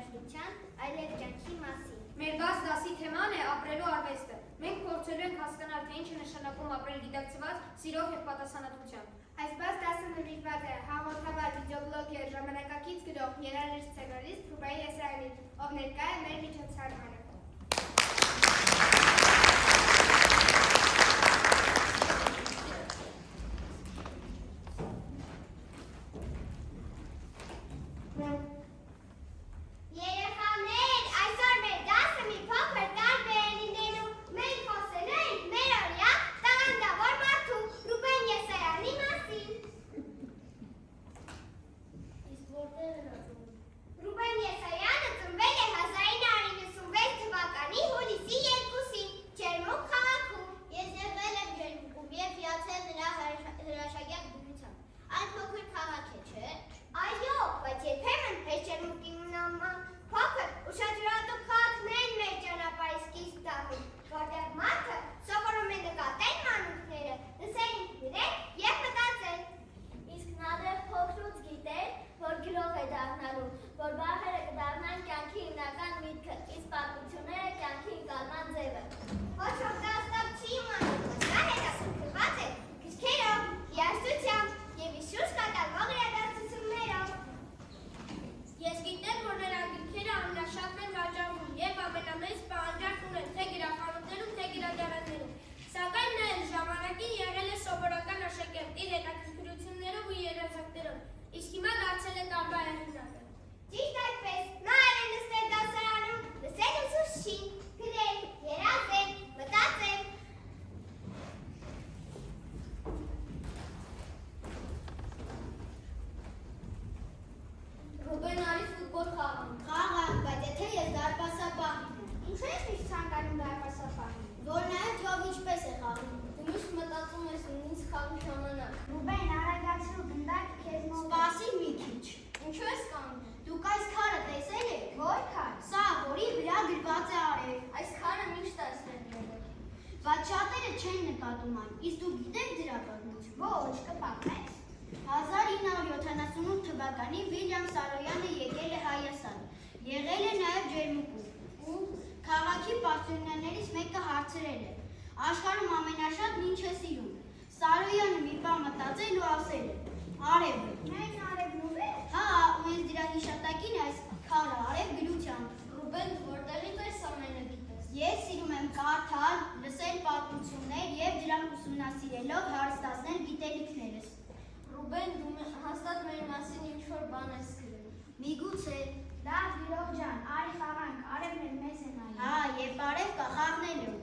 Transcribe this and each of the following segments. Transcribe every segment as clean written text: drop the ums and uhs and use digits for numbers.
երաժշտության, այլև կյանքի մասին։ Մեր բաց դասի թեման է ապրելու արվեստը։ Մենք փորձելու ենք հասկանալ, թե ինչ է նշանակում ապրել գիտակցված, սիրով և պատասխանատվությամբ։ Այս բաց դասը նվիրված է հաղորդավար վիդեոբլոգեր ժամանակակից գրող երաժիշտ սցենարիստ Ռուբեն Եսայանին, ով ներկա է մեր միջոցառմանը։ Բայց շատերը չեն նկատում այն, իսկ դու գիտեք դրա պատմությունը։ Ոչ, կպատմես։ 1978 թվականին Վիլյամ Սարոյանը եկել է Հայաստան, եղել է նաև Ջերմուկում ու քաղաքի պաշտոնյաներից մեկը հարցրել է. աշխարհում ամենաշատն ինչ է սիրում։ Սարոյանը մի բան մտածել ու ասել է. արևը։ Միայն արևն ու վեր։ Հա, ու ես դրա հիշատակին այս քարը արև գրությամբ։ Ռուբեն, որտեղից այս ամենը գիտես։ Ես սիրում եմ կարդալ, լսել պատմություններ և դրանք ուսումնասիրելով հարստացնել գիտելիքներս։ Ռուբեն, դու հաստատ մեր մասին ինչ-որ բան ես գրել։ Միգուցե։ Լավ, գրող ջան, արի խաղանք, արևն էլ մեզ է նայում։ Հա, երբ արև կա խաղնել եմ։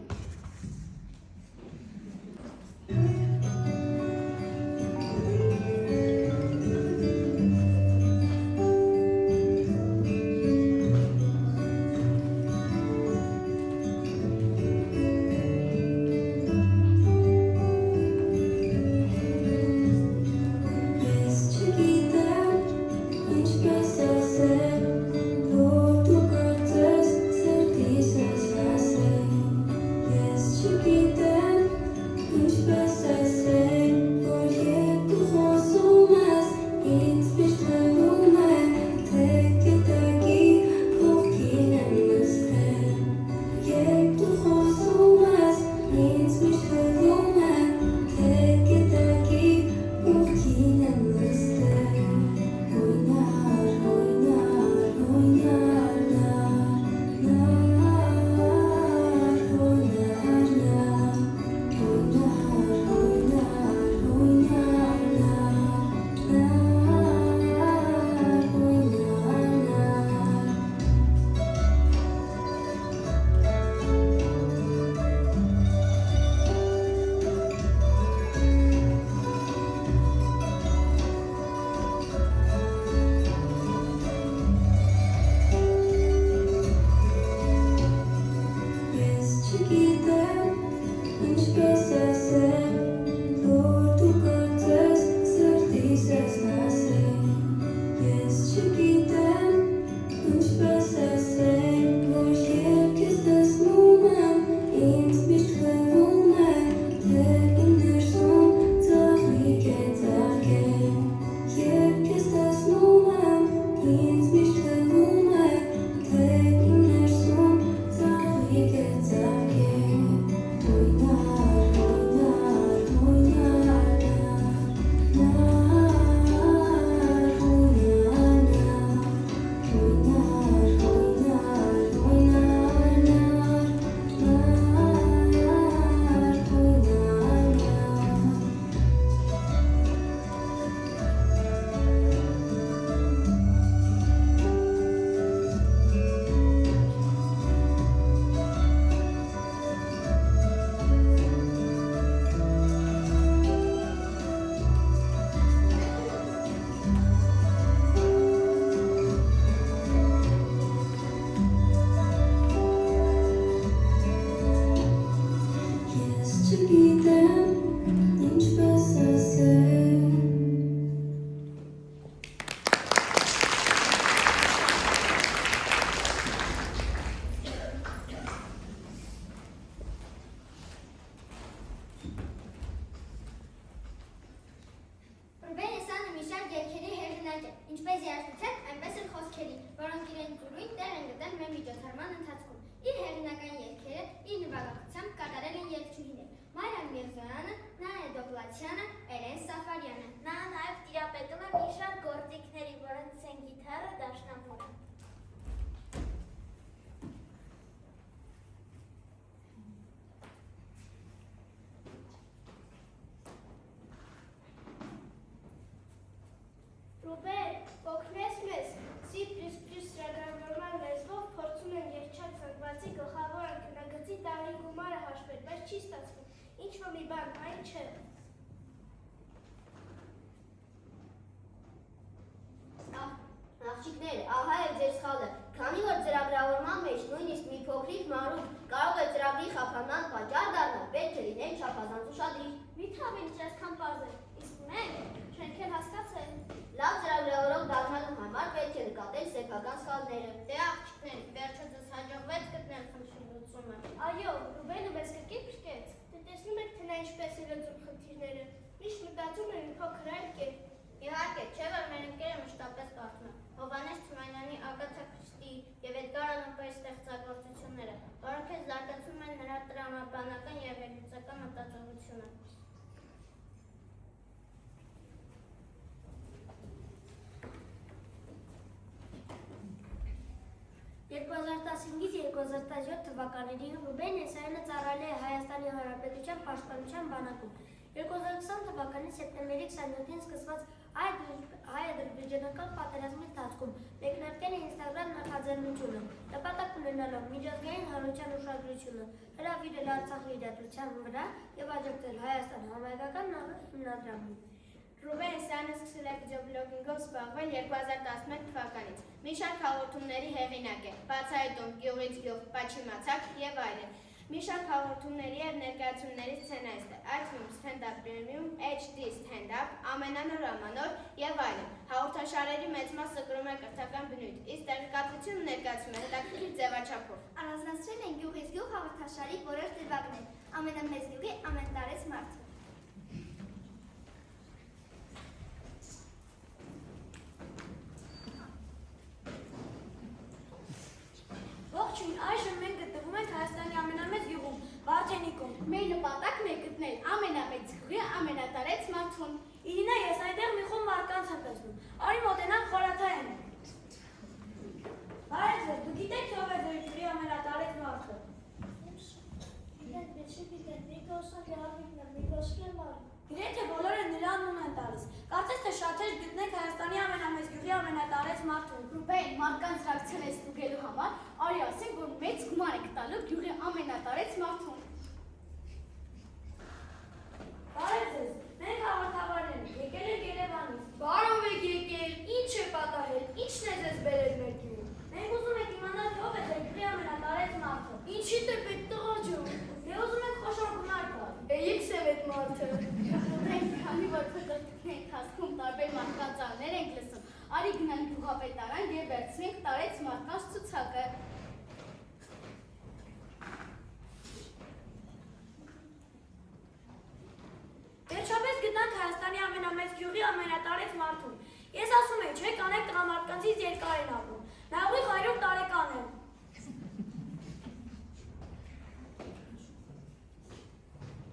ինչպես երաժշտության, այնպես էլ խոսքերի, որոնք իրենց ուրույն տեղ են գտել մեր միջոցառման ընթացքում։ Իր հեղինական երգերը իր նվագակցությամբ կատարել են երգչուհիներ Մարիամ Միրզոյանը, Նանե Դովլաթյանը, Էլեն Սաֆարյանը։ Նա նաև տիրապետում է մի շարք գործիքների, որոնց են գիթառը, դաշնամուրը։ Ռուբեն, օգնես մեզ, C++ ծրագրավորման լեզվով փորձում են երջանք ծնվածի գլխավոր անկյունագծի տարի գումարը հաշվել, բայց չի ստացվում, ինչ-որ մի բան, այն չէ։ Աղջիկներ, ահա է ձեր սխալը, քանի որ ծրագրավորման մեջ նույնիսկ մի փոքրիկ մանրուք կարող է ծրագրի խափանման պատճառ դառնալ, պետք է լինել չափազանց ուշադիր։ Մի՞թե ավելի այսքան պարզ է, իսկ մենք չենք էլ հասկացել։ Լավ ծրագրավորող դառնալու համար պետք է նկատել սեփական սխալները։ Դե աղջիկներ, վերջը ձեզ հաջողվեց գտնել խնդրի լուծումը։ Այո, Ռուբենը մեզ կրկեց։ Դե տեսնում եք, թե նա ինչպես է լուծում խնդիրները։ Միշտ մտածում են փոքր այլ կերպ։ Իհարկե, չէ՞ որ մեր ընկերը մշտապես կարդում է Հովհաննես Թումանյանի, Ագաթա Քրիստիի եւ Էդգար Ալան Պոյի ստեղծագործությունները, որոնք էլ զարգացնում են նրա տրամաբանական եւ վերլուծական մտածողությունը։ 2015-2017 թվականներին Ռուբեն Եսայանը ծառայել է Հայաստանի Հանրապետության Պաշտպանության բանակում։ 2020 թվականի սեպտեմբերի 27-ին սկսված հայ-ադրբեջանական պատերազմի ընթացքում մեկնարկել է ինստագրամ նախաձեռնությունը, նպատակ ունենալով միջազգային հանրության ուշադրությունը հրավիրել Արցախի իրադրության վրա եւ աջակցել Հայաստան համայնքական հիմնադրամին։ Ռուբեն Եսայանը սկսել է վիդեոբլոգինգով զբաղվել 2011 թվականից։ Մի շարք հաղորդումների հեղինակ է, բացահայտում գյուղից գյուղ, Պաչիմացակ եւ այլն։ Մի շարք հաղորդումների եւ ներկայացումների սցենարիստ է, այդ թվում Stand-up Premium, HD Stand-up, ամենանոր ամանոր եւ այլն։ Հաղորդաշարերի մեծ մասը կրում է կրթական բնույթ, իսկ տեղեկատվությունը ներկայացում է հետաքրքիր ձևաչափով։ Առանձնացրել են գյուղից գյուղ հաղորդաշարի որոշ դրվագներ, ամենամեծ գյուղի ամենատարեց մարդը։ Ողջույն, այժմ մենք գտնվում ենք Հայաստանի ամենամեծ գյուղում, Վարդենիկում։ Մեր նպատակն է գտնել ամենամեծ գյուղի ամենատարեց մարդուն։ Իրինա, ես այնտեղ մի խումբ մարդկանց եմ տեսնում։ Արի մոտենանք խորհրդային։ Բարև ձեզ, դուք գիտեք ով է ձեր գյուղի ամենատարեց մարդը։ Գրեթե բոլորը նրա անուն են տալիս։ Կարծես թե շատեր գտնեք Հայաստանի ամենամեծ գյուղի ամենատարեց մարդուն։ Ռուբեն, մարդկանց ռեակցիան ստուգելու համար, արի ասենք, որ մեծ գումար եք տալու գյուղի ամենատարեց մարդուն։ Բարև ձեզ, մենք հաղորդավարներ ենք, եկել ենք Երևանից։ Բարով եք եկել, ինչ է պատահել, ինչն է ձեզ բերել մեր գյուղ։ Մենք ուզում ենք իմանալ ով է ձեր գյուղի ամենատարեց մարդը։ Ինչի՞դ է պետք տղա ջան։ Դե ուզում ենք խոշոր գումար տալ։ Էիք սև այդ մարդը։ Ռուբեն, քանի որ փոքրիկների ընթացքում տարբեր մարդկանց աններ ենք լսում, արի գնանք գյուղապետարան եւ վերցնենք տարեց մարդկանց ցուցակը։ Վերջապես գտնանք Հայաստանի ամենամեծ գյուղի ամենատարեց մարդուն։ Ես ասում եի, չէ, կանեք տղամարդկանցից երկար են ապրում։ Նա ուղիղ 100 տարեկան է։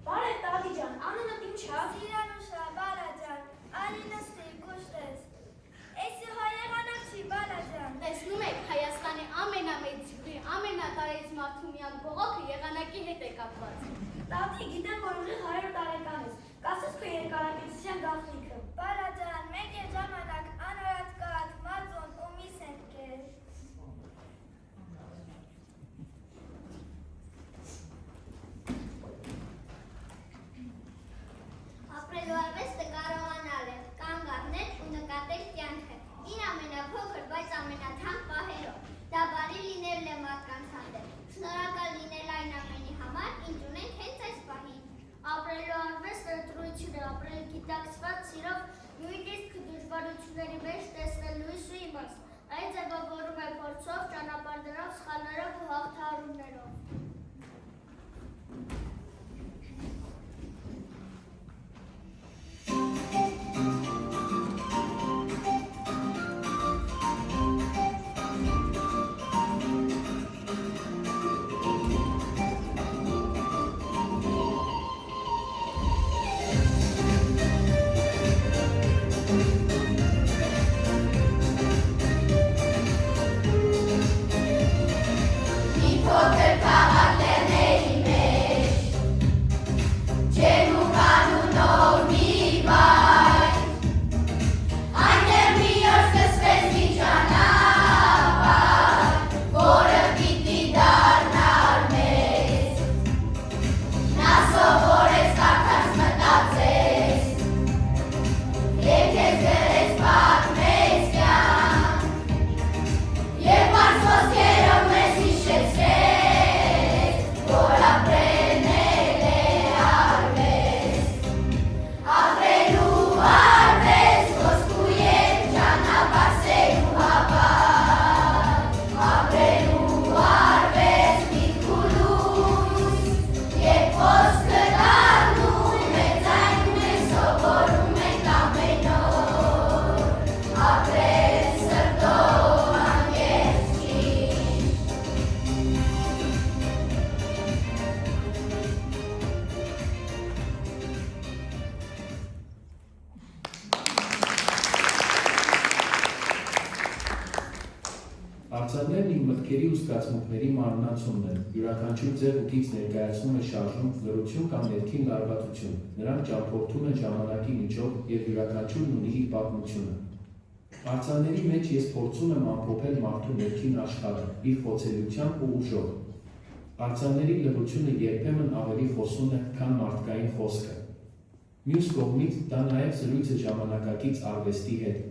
Բարև Տաղի ջան, անունդ ինչ է։ Սիրանուշա, Բալաջան, Ալինստի, Գուշտես։ Էսի հայեղանակցի, Բալաջան։ Տեսնում եք, Հայաստանի ամենամեծ գյուղի ամենատարեց մարդու միակ բողոքը եղանակի հետ է կապված։ Տատի, գիտեմ, որ ուղիղ 100 տարեկան ես։ Կասես քո երկարակեցության գաղտնիքը։ Բալաջան, մենք է ժամանակ անորած կատ, մազոն ու միս ենք կեր։ Ապրելու արվեստը կարողանալ է կանգ առնել ու նկատել կյանքը իր ամենափոքր, բայց ամենաթանկ պահերով։ Դա բարի լինելն է մարդկանց հանդեպ։ Շնորհակալ լինել այն ամենի համար, ինչ ունենք հենց այս պահին։ Ապրելու արվեստը դրություն է, ապրել գիտակցված սիրով, նույնիսկ դժվարությունների մեջ տեսնել լույսը իմաստ։ Այն ձևավորում է փորձով, ճանապարհներով, սխալներով ու հաղթահարումներով։ Արձաններն իմ մտքերի ու զգացմունքների մարմնացումն են, յուրաքանչյուր ձև ուտից ներկայացնում է շարժում, լրություն կամ ներքին լարվածություն, նրանք ճամփորդում են ժամանակի միջով և յուրաքանչյուրն ունի իր պատմությունը։ Արձանների մեջ ես փորձում եմ ամփոփել մարդու ներքին աշխարհը, իր խոցելիությամբ ու ուժով։ Արձանների լրությունը երբեմն ավելի խոսուն է, քան մարդկային խոսքը։ Մյուս կողմից դա նաև զրույց է ժամանակակից արվեստի հետ։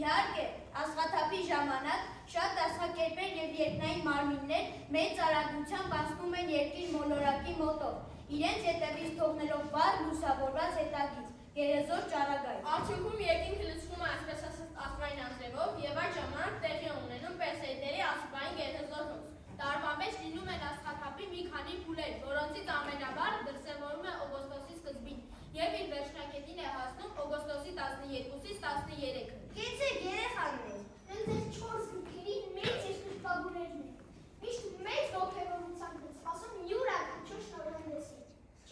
Իհարկե, աստղաթափի ժամանակ շատ աստղակերպեր և երկնային մարմիններ մեծ արագությամբ անցնում են երկիր մոլորակի մոտով, իրենց ետևից թողնելով վառ լուսավորված հետագից, գերեզոր ճառագայթ։ Արդյունքում երկինքը լցվում է այսպես ասած աստղային անձրևով և այդ ժամանակ տեղի է ունենում Պերսեիդների աստղային գերեզոր հոս։ Տարվա մեջ լինում են աստղաթափի մի քանի փուլեր, որոնցից ամենավառը դրսևորվում է օգոստոսի սկզբին և իր վերջնակետին է հասնում օգոստոսի 12-ից 13-ը։ Կեցեք երեխաներ, ընդ 4 գրքերի մեծ երկրպագուներն են։ Միշտ մեծ ոգևորությամբ են սպասում յուրաքանչյուր շնորհանդեսի։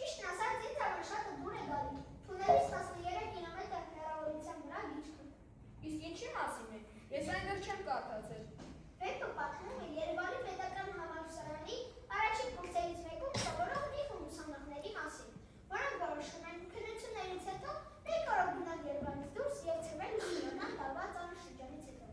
Ճիշտն ասած, ինձ համար շատ դուր է գալի թունելից 13 կիլոմետր հեռավորության վրա գիրքը։ Իսկ ինչի մասին է։ Ես այն դեռ չեմ կարդացել։ Վեպը պատմում է Երևանի պետական համալսարանի առաջին կուրսերից մեկում սովորող մի խումբ ուսանողների մասին, որոնք որոշում են քննություններից հետո մեկ օր գնալ Երևանից դուրս և ցրվել ուսումնական տարվա ծանր շրջանից հետո։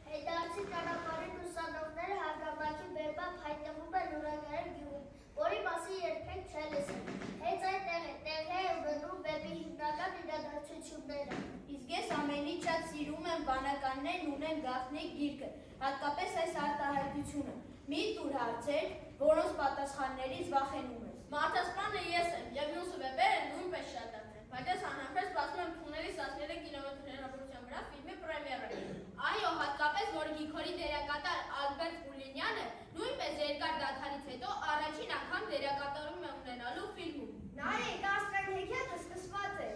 Հետարցի ճանապարհին ուսանողները հարգանքի բերբամբ հայտնվում են Ուրագարեր գյուղում, որի մասին երբեք չեն լսել։ Հենց այդտեղ է տեղի է ունենում վեպի հիմնական իրադարձությունները։ Իսկ ես ամենից շատ սիրում եմ վանականներն ունեն գաղտնիք գիրքը, հատկապես այս արտահայտությունը։ Մի տուր հարցեր, որոնց պատասխաններից վախենում ես։ Մարդասպանը ես եմ և մյուսը վեպերը նույնպես շատ են, բայց ես անհամբեր սպասում եմ թունելից 13 կիլոմետր հեռավորության վրա ֆիլմի պրեմիերային։ Այո, հատկապես որ Գիգորի դերակատար Ալբերտ Պուլինյանը նույնպես երկար դադարից հետո առաջին անգամ դերակատարում է ունենալու ֆիլմում։ Նայեք, աստղային հեքիաթը սկսված է։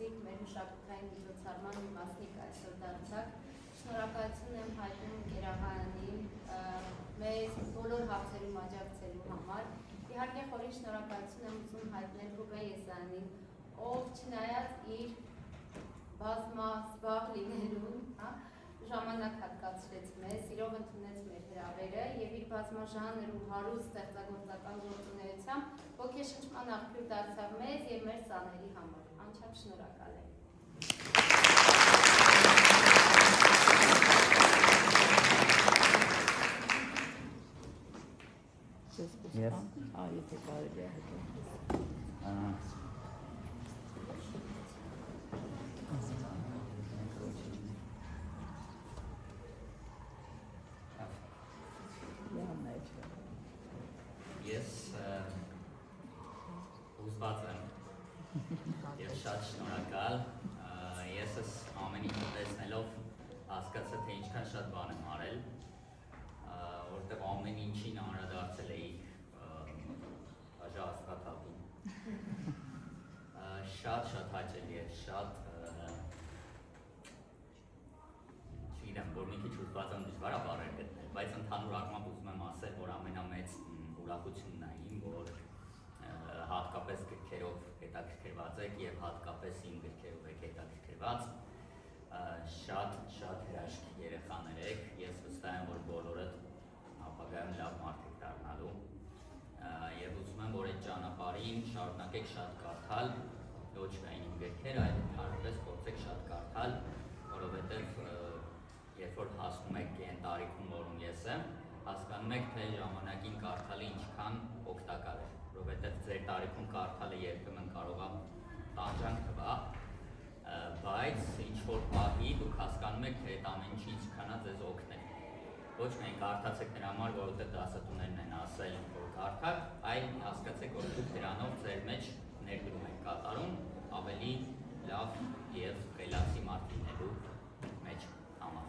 հիշեցիք մեր մշակութային միջոցառման մի մասնիկ այսօր դարձաք։ Շնորհակալություն եմ հայտնում Գերահանյանին մեզ բոլոր հարցերում աջակցելու համար։ Իհարկե խորին շնորհակալություն եմ ուզում հայտնել Ռուբեն Եսայանին, ով չնայած իր բազմազբաղ լինելուն, ժամանակ հատկացրեց մեզ, իրով ընդունեց մեր հրավերը եւ իր բազմաժանր ու հարուստ ստեղծագործական գործունեությամբ ոգեշնչման աղբյուր դարձավ մեզ եւ մեր սաների համար։ Անչափ շնորհակալ եմ։ Ես ուզված եմ և շատ շնորհակալ, ես ես ամեն ինչ տեսնելով հասկացա, թե ինչքան շատ բան եմ արել, որտեղ ամեն ինչին անդրադարձել էի բաժա աստղաթափին, շատ հաճելի է, շատ չգիտեմ, որ մի քիչ ուզված եմ դժվար է բառեր գտնել, բայց ընդհանուր առմամբ ուզում եմ ասել, որ ամենամեծ ուրախությունն է իմ, որ հատկապես գրքերով հետաքրքրված եք և հատկապես իմ գրքերով եք հետաքրքրված, շատ հրաշք երեխաներ եք, ես վստահ եմ, որ բոլորդ ապագայում լավ մարդիկ դառնալու և ուզում եմ, որ այդ ճանապարհին շարունակեք շատ կարդալ, ոչ միայն իմ գրքերը, այլ ընդհանրապես փորձեք շատ կարդալ, որովհետև երբ որ հասնում եք այն տարիքում, որում ես եմ, հասկանում եք, թե ժամանակին կարդալը ինչքան օգտակար է, որովհետև ձեր տարիքում կարդալը երբեմն կարող է տանջանք թվա, բայց ինչ-որ պահի դուք հասկանում եք, թե այդ ամեն ինչը ինչքան է ձեզ օգնել։ Ոչ միայն կարդացեք նրա համար, որովհետև դասատուներն են ասել, որ կարդաք, այլ հասկացեք, որ դուք դրանով ձեր մեջ ներդրում եք կատարում ավելի լավ և խելացի մարդ լինելու մեջ համար։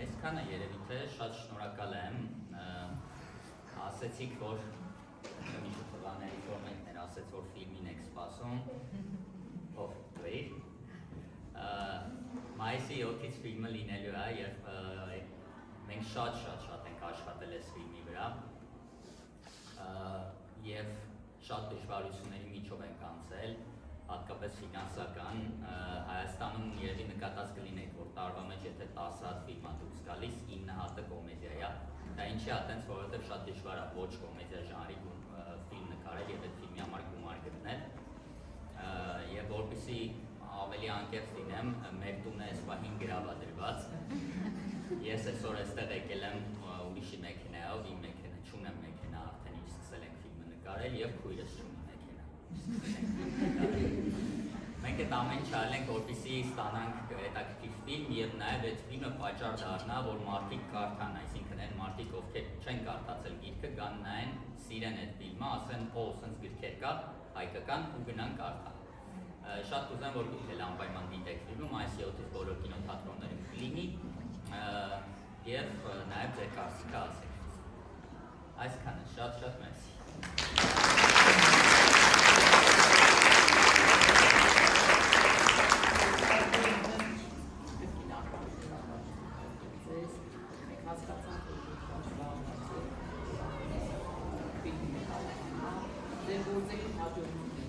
Այսքանը երևի թե շատ շնորհակալ եմ, ասեցիք, որ մի շուտ տղաների ֆորմենտներ ասեց, որ ֆիլմին եք սպասում, ով դուր, մայիսի 7-ից ֆիլմը լինելու է և մենք շատ ենք աշխատել այս ֆիլմի վրա և շատ դժվարությունների միջով ենք անցել, հատկապես ֆինանսական, Հայաստանում երևի նկատած կլինեք, որ տարվա մեջ եթե 10 հատ ֆիլմ է դուրս գալիս, 9 հատը կոմեդիա է, դա ինչի է տենց, որովհետև շատ դժվար է ոչ կոմեդիա ժանրի ֆիլմ նկարել և այդ ֆիլմի համար գումար գտնել, և որպեսզի ավելի անկեղծ լինեմ, մեր տունը այս պահին գրավադրված, ես այսօր այստեղ եկել եմ ուրիշի մեքենայով, իմ մեքենա չունեմ մեքենա, արդեն ինչ սկսել ենք ֆիլմը նկարել և քույրս չունի մեքենա։ Մենք այդ ամեն ինչ արել ենք, որպեսզի ստանանք հետաքրքիր ֆիլմ և նաև այդ ֆիլմը պատճառ դառնա, որ մարդիկ կարդան, այսինքն այն մարդիկ, ովքեր չեն կարդացել գիրքը, գան նայեն, սիրեն այդ ֆիլմը, ասեն, օ, սենց գրքեր կա, հայկական ու գնան կարդան։ Շատ կուզեմ, որ դուք էլ անպայման դիտեք ֆիլմը, մայիսի 7-ից բոլոր կինոթատրոններում կլինի և նաև ձեր կարծիքը ասեք։ Այսքանը, շատ մերսի։ Ձեր գործերի հաջողություն